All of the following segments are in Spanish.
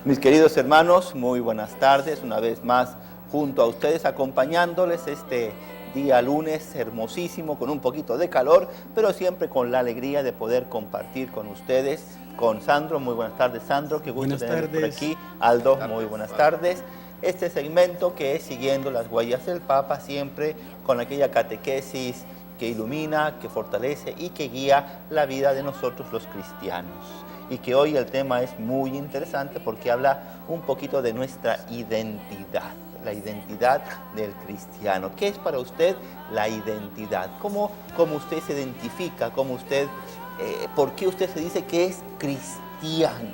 Mis queridos hermanos, muy buenas tardes, una vez más junto a ustedes, acompañándoles este día lunes hermosísimo, con un poquito de calor, pero siempre con la alegría de poder compartir con ustedes, con Sandro. Muy buenas tardes, Sandro, qué gusto tenerles por aquí. Aldo, muy buenas tardes. Este segmento que es siguiendo las huellas del Papa, siempre con aquella catequesis que ilumina, que fortalece y que guía la vida de nosotros los cristianos. Y que hoy el tema es muy interesante porque habla un poquito de nuestra identidad, la identidad del cristiano. ¿Qué es para usted la identidad? ¿Cómo usted se identifica? ¿Por qué usted se dice que es cristiano?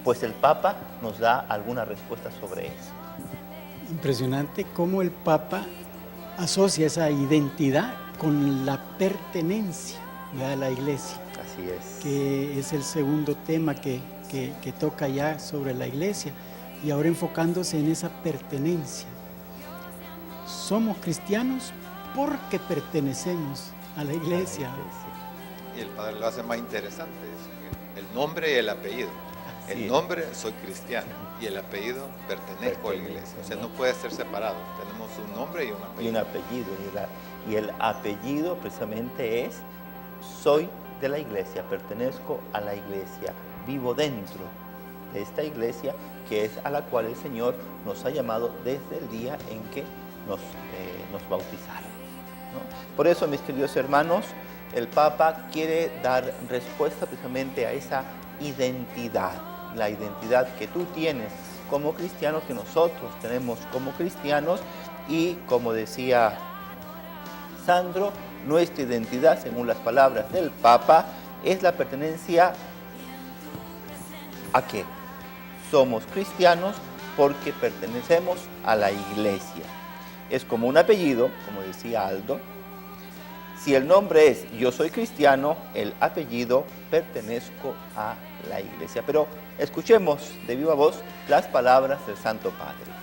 Pues el Papa nos da alguna respuesta sobre eso. Impresionante cómo el Papa asocia esa identidad con la pertenencia a la Iglesia. Así es. Que es el segundo tema que toca ya sobre la Iglesia, y ahora enfocándose en esa pertenencia. Somos cristianos porque pertenecemos a la Iglesia. Y el Padre lo hace más interesante, el nombre y el apellido. El nombre, soy cristiano, y el apellido, pertenezco a la Iglesia. O sea, no puede ser separado. Tenemos un nombre y un apellido. Y un apellido. Y el apellido precisamente es, soy de la Iglesia, pertenezco a la Iglesia, vivo dentro de esta Iglesia, que es a la cual el Señor nos ha llamado desde el día en que nos bautizaron, ¿no? Por eso, mis queridos hermanos, el Papa quiere dar respuesta precisamente a esa identidad, la identidad que tú tienes como cristiano, que nosotros tenemos como cristianos, y como decía Sandro, nuestra identidad, según las palabras del Papa, es la pertenencia ¿a qué? Somos cristianos porque pertenecemos a la Iglesia. Es como un apellido, como decía Aldo. Si el nombre es yo soy cristiano, el apellido pertenezco a la Iglesia. Pero escuchemos de viva voz las palabras del Santo Padre.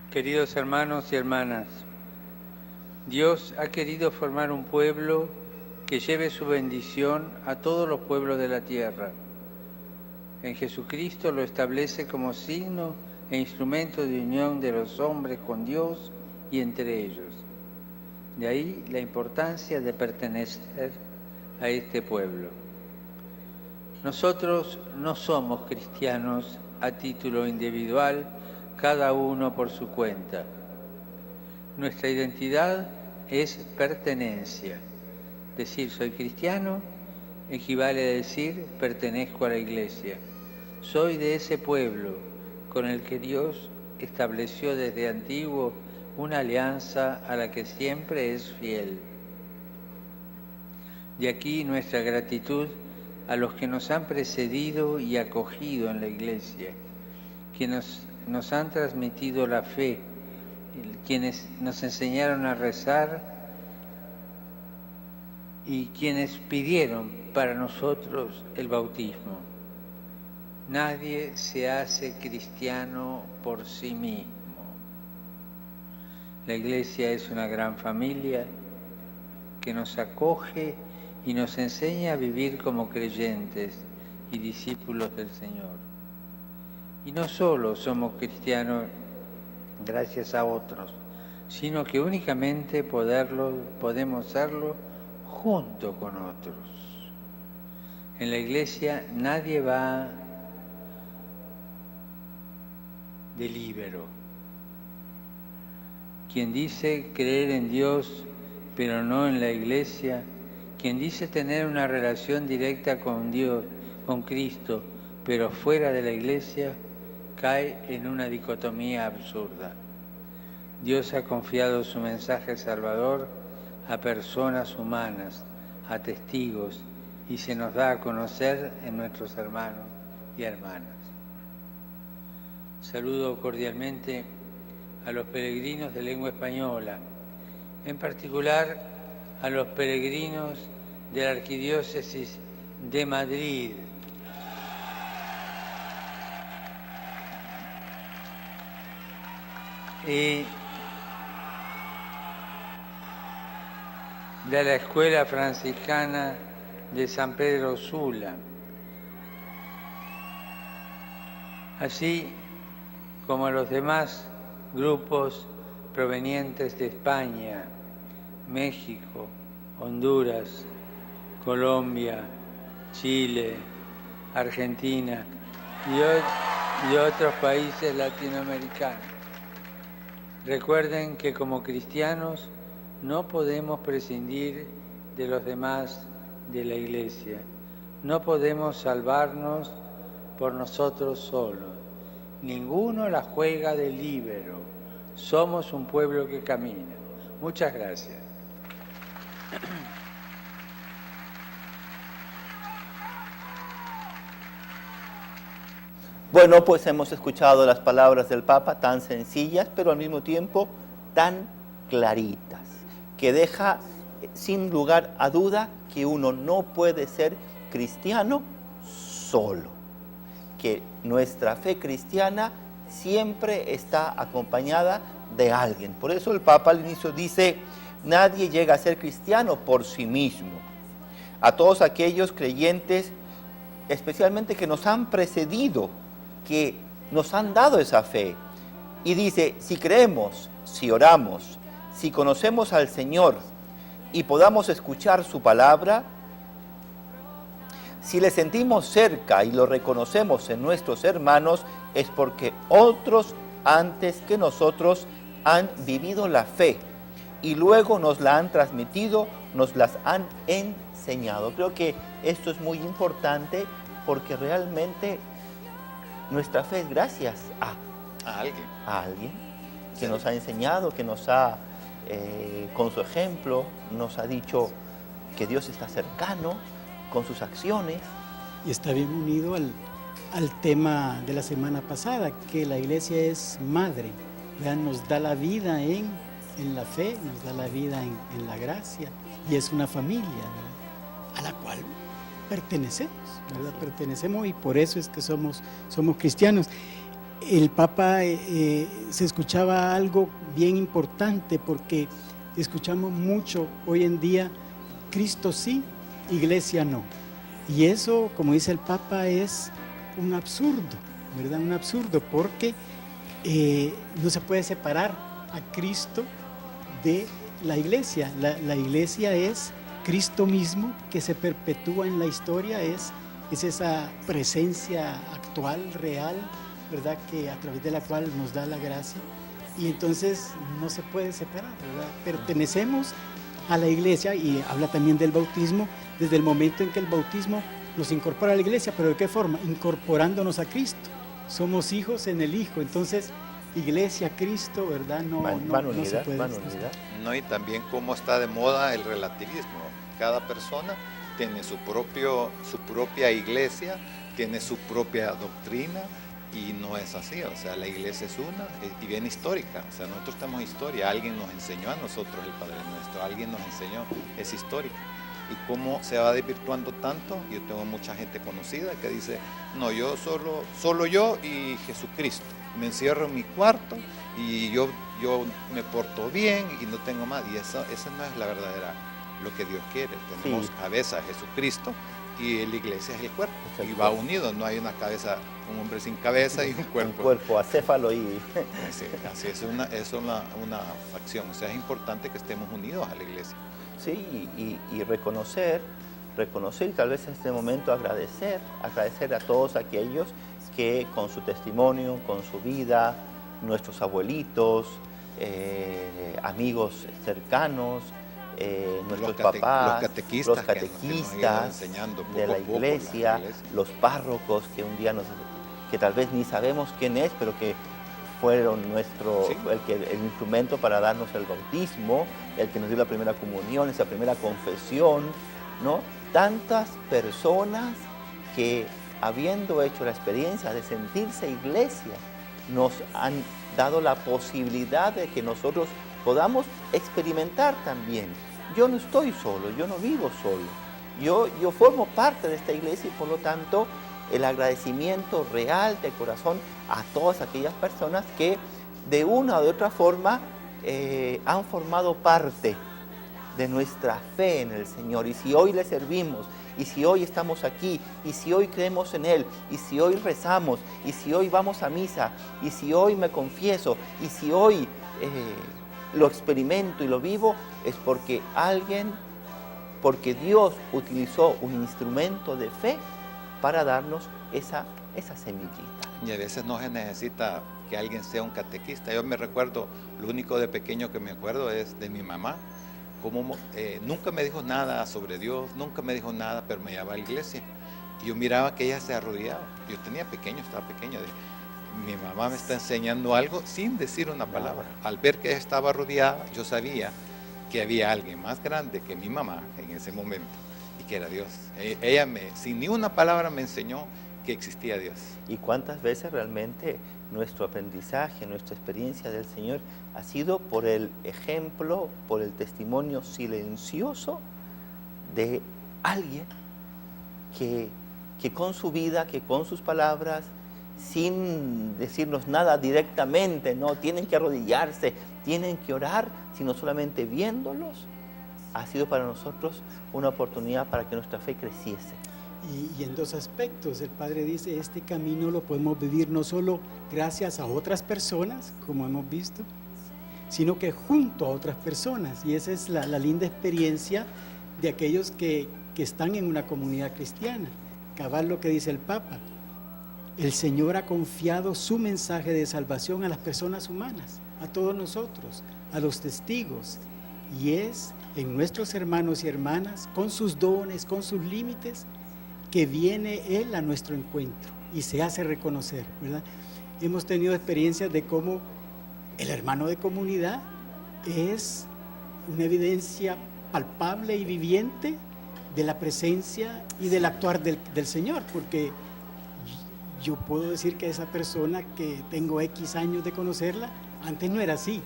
Queridos hermanos y hermanas, Dios ha querido formar un pueblo que lleve su bendición a todos los pueblos de la tierra. En Jesucristo lo establece como signo e instrumento de unión de los hombres con Dios y entre ellos. De ahí la importancia de pertenecer a este pueblo. Nosotros no somos cristianos a título individual, cada uno por su cuenta. Nuestra identidad es pertenencia. Decir soy cristiano equivale a decir pertenezco a la Iglesia. Soy de ese pueblo con el que Dios estableció desde antiguo una alianza a la que siempre es fiel. De aquí nuestra gratitud a los que nos han precedido y acogido en la Iglesia, quienes nos han transmitido la fe, quienes nos enseñaron a rezar y quienes pidieron para nosotros el bautismo. Nadie se hace cristiano por sí mismo. La Iglesia es una gran familia que nos acoge y nos enseña a vivir como creyentes y discípulos del Señor. Y no solo somos cristianos gracias a otros, sino que únicamente podemos serlo junto con otros. En la Iglesia nadie va de líbero. Quien dice creer en Dios, pero no en la Iglesia, quien dice tener una relación directa con Dios, con Cristo, pero fuera de la Iglesia, cae en una dicotomía absurda. Dios ha confiado su mensaje salvador a personas humanas, a testigos, y se nos da a conocer en nuestros hermanos y hermanas. Saludo cordialmente a los peregrinos de lengua española, en particular a los peregrinos de la Arquidiócesis de Madrid. de la Escuela Franciscana de San Pedro Sula, así como los demás grupos provenientes de España, México, Honduras, Colombia, Chile, Argentina y otros países latinoamericanos. Recuerden que como cristianos no podemos prescindir de los demás de la Iglesia. No podemos salvarnos por nosotros solos. Ninguno la juega de líbero. Somos un pueblo que camina. Muchas gracias. Bueno, pues hemos escuchado las palabras del Papa tan sencillas, pero al mismo tiempo tan claritas, que deja sin lugar a duda que uno no puede ser cristiano solo, que nuestra fe cristiana siempre está acompañada de alguien. Por eso el Papa al inicio dice, nadie llega a ser cristiano por sí mismo. A todos aquellos creyentes, especialmente que nos han precedido, que nos han dado esa fe. Y dice, si creemos, si oramos, si conocemos al Señor y podamos escuchar su palabra, si le sentimos cerca y lo reconocemos en nuestros hermanos, es porque otros antes que nosotros han vivido la fe y luego nos la han transmitido, nos las han enseñado. Creo que esto es muy importante porque realmente nuestra fe es gracias a alguien que nos ha enseñado, que nos ha, con su ejemplo, nos ha dicho que Dios está cercano con sus acciones. Y está bien unido al tema de la semana pasada, que la Iglesia es madre, ¿verdad? Nos da la vida en la fe, nos da la vida en la gracia, y es una familia, ¿verdad?, a la cual pertenecemos, ¿verdad? Pertenecemos, y por eso es que somos cristianos. El Papa se escuchaba algo bien importante, porque escuchamos mucho hoy en día, Cristo sí, Iglesia no. Y eso, como dice el Papa, es un absurdo, ¿verdad? Un absurdo, porque no se puede separar a Cristo de la Iglesia. La Iglesia es Cristo mismo, que se perpetúa en la historia, es esa presencia actual, real, ¿verdad?, que a través de la cual nos da la gracia, y entonces no se puede separar, ¿verdad? Pertenecemos a la Iglesia, y habla también del bautismo, desde el momento en que el bautismo nos incorpora a la Iglesia. ¿Pero de qué forma? Incorporándonos a Cristo. Somos hijos en el Hijo. Entonces, Iglesia, Cristo, ¿verdad? No se puede. No, y también cómo está de moda el relativismo. Cada persona tiene su propia iglesia, tiene su propia doctrina, y no es así. O sea, la iglesia es una y bien histórica. O sea, nosotros tenemos historia, alguien nos enseñó a nosotros el Padre Nuestro, alguien nos enseñó, es histórica. Y cómo se va desvirtuando tanto. Yo tengo mucha gente conocida que dice, no, yo solo yo y Jesucristo. Me encierro en mi cuarto y yo me porto bien y no tengo más. Y esa no es la verdadera, lo que Dios quiere. Tenemos cabeza, Jesucristo, y la iglesia es el cuerpo. Y va unido, no hay una cabeza, un hombre sin cabeza y un cuerpo. Un cuerpo acéfalo y... Sí, así es una facción. O sea, es importante que estemos unidos a la iglesia. Sí, y reconocer y tal vez en este momento agradecer a todos aquellos que con su testimonio, con su vida, nuestros abuelitos, amigos cercanos, nuestros papás, los catequistas de la iglesia, los párrocos que un día que tal vez ni sabemos quién es, pero que fueron el instrumento para darnos el bautismo, el que nos dio la primera comunión, esa primera confesión, ¿no? Tantas personas que, habiendo hecho la experiencia de sentirse iglesia, nos han dado la posibilidad de que nosotros podamos experimentar también. Yo no estoy solo, yo no vivo solo, yo formo parte de esta iglesia, y por lo tanto el agradecimiento real de corazón a todas aquellas personas que de una o de otra forma han formado parte de nuestra fe en el Señor. Y si hoy le servimos, y si hoy estamos aquí, y si hoy creemos en Él, y si hoy rezamos, y si hoy vamos a misa, y si hoy me confieso, y si hoy lo experimento y lo vivo, es porque Dios utilizó un instrumento de fe para darnos esa semillita. Y a veces no se necesita que alguien sea un catequista. Yo me recuerdo, lo único de pequeño que me acuerdo es de mi mamá, como nunca me dijo nada sobre Dios, nunca me dijo nada, pero me llevaba a la iglesia. Y yo miraba que ella se arrodillaba. Yo estaba pequeño. Mi mamá me está enseñando algo sin decir una palabra. Al ver que ella estaba arrodillada, yo sabía que había alguien más grande que mi mamá en ese momento, y que era Dios. Ella sin ni una palabra me enseñó que existía Dios. ¿Y cuántas veces realmente nuestro aprendizaje, nuestra experiencia del Señor ha sido por el ejemplo, por el testimonio silencioso de alguien que con su vida, que con sus palabras, sin decirnos nada directamente, no tienen que arrodillarse, tienen que orar, sino solamente viéndolos, ha sido para nosotros una oportunidad para que nuestra fe creciese. Y en dos aspectos, el Padre dice, este camino lo podemos vivir no solo gracias a otras personas, como hemos visto, sino que junto a otras personas. Y esa es la linda experiencia de aquellos que están en una comunidad cristiana. Cabal lo que dice el Papa: el Señor ha confiado su mensaje de salvación a las personas humanas, a todos nosotros, a los testigos. Y es en nuestros hermanos y hermanas, con sus dones, con sus límites, que viene Él a nuestro encuentro y se hace reconocer, ¿verdad? Hemos tenido experiencias de cómo el hermano de comunidad es una evidencia palpable y viviente de la presencia y del actuar del Señor, porque yo puedo decir que esa persona que tengo X años de conocerla, antes no era así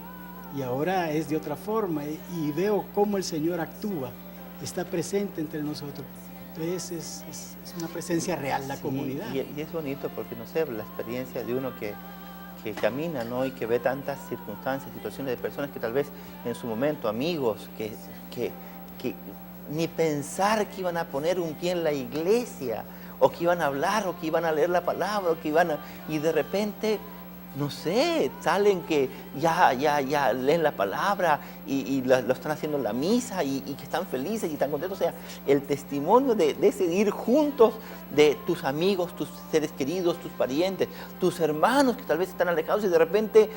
y ahora es de otra forma, y veo cómo el Señor actúa, está presente entre nosotros. Entonces es una presencia real la comunidad. Y es bonito porque, no sé, la experiencia de uno que camina, ¿no? Y que ve tantas circunstancias, situaciones de personas que tal vez en su momento, amigos, que ni pensar que iban a poner un pie en la iglesia, o que iban a hablar, o que iban a leer la palabra, y de repente, no sé, salen que ya leen la palabra y lo están haciendo en la misa y que están felices y están contentos. O sea, el testimonio de ese ir juntos de tus amigos, tus seres queridos, tus parientes, tus hermanos que tal vez están alejados y de repente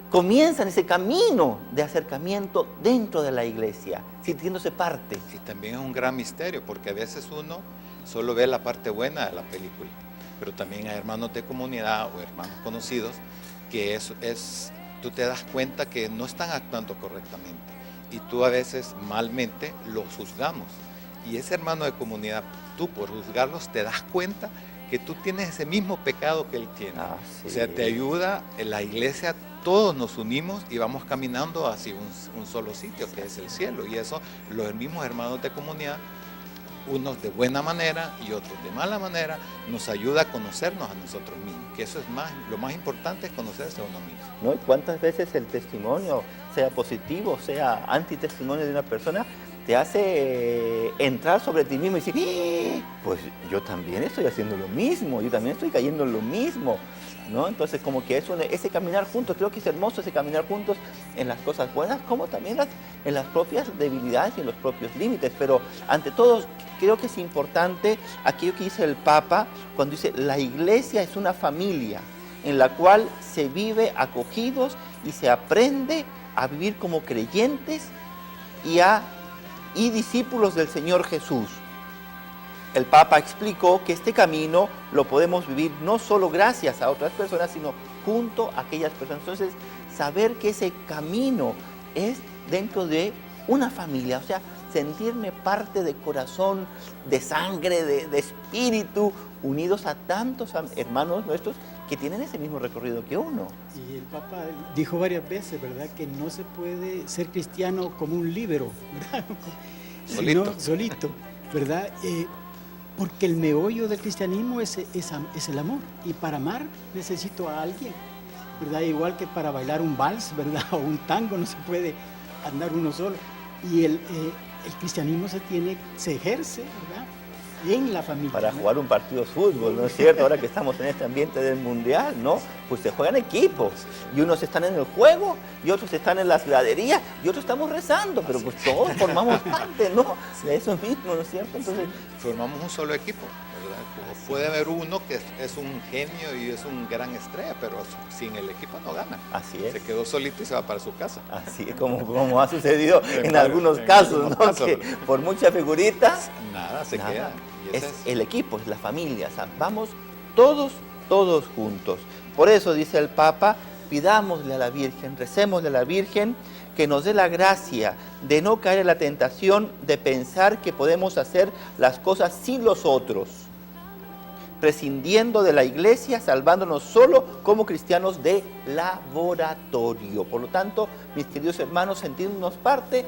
comienzan ese camino de acercamiento dentro de la iglesia, sintiéndose parte. Y también es un gran misterio, porque a veces uno solo ve la parte buena de la película, pero también hay hermanos de comunidad o hermanos conocidos que tú te das cuenta que no están actuando correctamente y tú a veces malmente los juzgamos. Y ese hermano de comunidad, tú por juzgarlos te das cuenta que tú tienes ese mismo pecado que él tiene. Sí. O sea, te ayuda, en la iglesia todos nos unimos y vamos caminando hacia un solo sitio, que es el cielo. Y eso, los mismos hermanos de comunidad, unos de buena manera y otros de mala manera, nos ayuda a conocernos a nosotros mismos, que eso es lo más importante, es conocerse a uno mismo. ¿No? ¿Y cuántas veces el testimonio, sea positivo, sea antitestimonio de una persona, te hace entrar sobre ti mismo y decir, pues yo también estoy haciendo lo mismo, yo también estoy cayendo en lo mismo, ¿no? Entonces como que ese caminar juntos, creo que es hermoso ese caminar juntos en las cosas buenas, como también en las propias debilidades y en los propios límites, pero ante todo creo que es importante aquello que dice el Papa cuando dice, la iglesia es una familia en la cual se vive acogidos y se aprende a vivir como creyentes y discípulos del Señor Jesús. El Papa explicó que este camino lo podemos vivir no solo gracias a otras personas, sino junto a aquellas personas. Entonces, saber que ese camino es dentro de una familia, o sea, sentirme parte de corazón, de sangre, de espíritu, unidos a tantos hermanos nuestros que tienen ese mismo recorrido que uno. Y el Papa dijo varias veces, ¿verdad?, que no se puede ser cristiano como un líbero, ¿verdad? Solito, ¿verdad? Porque el meollo del cristianismo es el amor, y para amar necesito a alguien, ¿verdad? Igual que para bailar un vals, ¿verdad?, o un tango, no se puede andar uno solo. Y el cristianismo se ejerce, ¿verdad?, en la familia. Para jugar un partido de fútbol, ¿no es cierto? Ahora que estamos en este ambiente del mundial, ¿no? Pues se juegan equipos. Y unos están en el juego, y otros están en las graderías, y otros estamos rezando, pero pues todos formamos parte, ¿no? De eso mismo, ¿no es cierto? Entonces, formamos un solo equipo, ¿verdad? Puede haber uno que es un genio y es un gran estrella, pero sin el equipo no gana. así es. Se quedó solito y se va para su casa. Así es como ha sucedido en algunos casos, ¿no? casos. Que por mucha figurita, Nada, se queda. Y es ese el equipo, es la familia, o sea, vamos todos juntos. Por eso dice el Papa, pidámosle a la Virgen, recémosle a la Virgen que nos dé la gracia de no caer en la tentación de pensar que podemos hacer las cosas sin los otros, prescindiendo de la Iglesia, salvándonos solo como cristianos de laboratorio. Por lo tanto, mis queridos hermanos, sentirnos parte,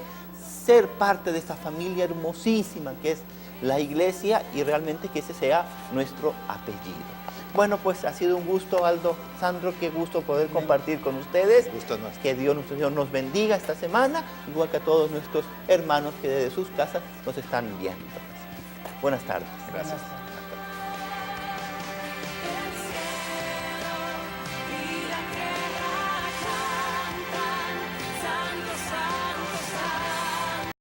ser parte de esta familia hermosísima que es la Iglesia, y realmente que ese sea nuestro apellido. Bueno, pues ha sido un gusto, Aldo, Sandro, qué gusto poder compartir con ustedes. gusto nuestro. Que Dios nuestro Señor nos bendiga esta semana, igual que a todos nuestros hermanos que desde sus casas nos están viendo. Buenas tardes. Gracias.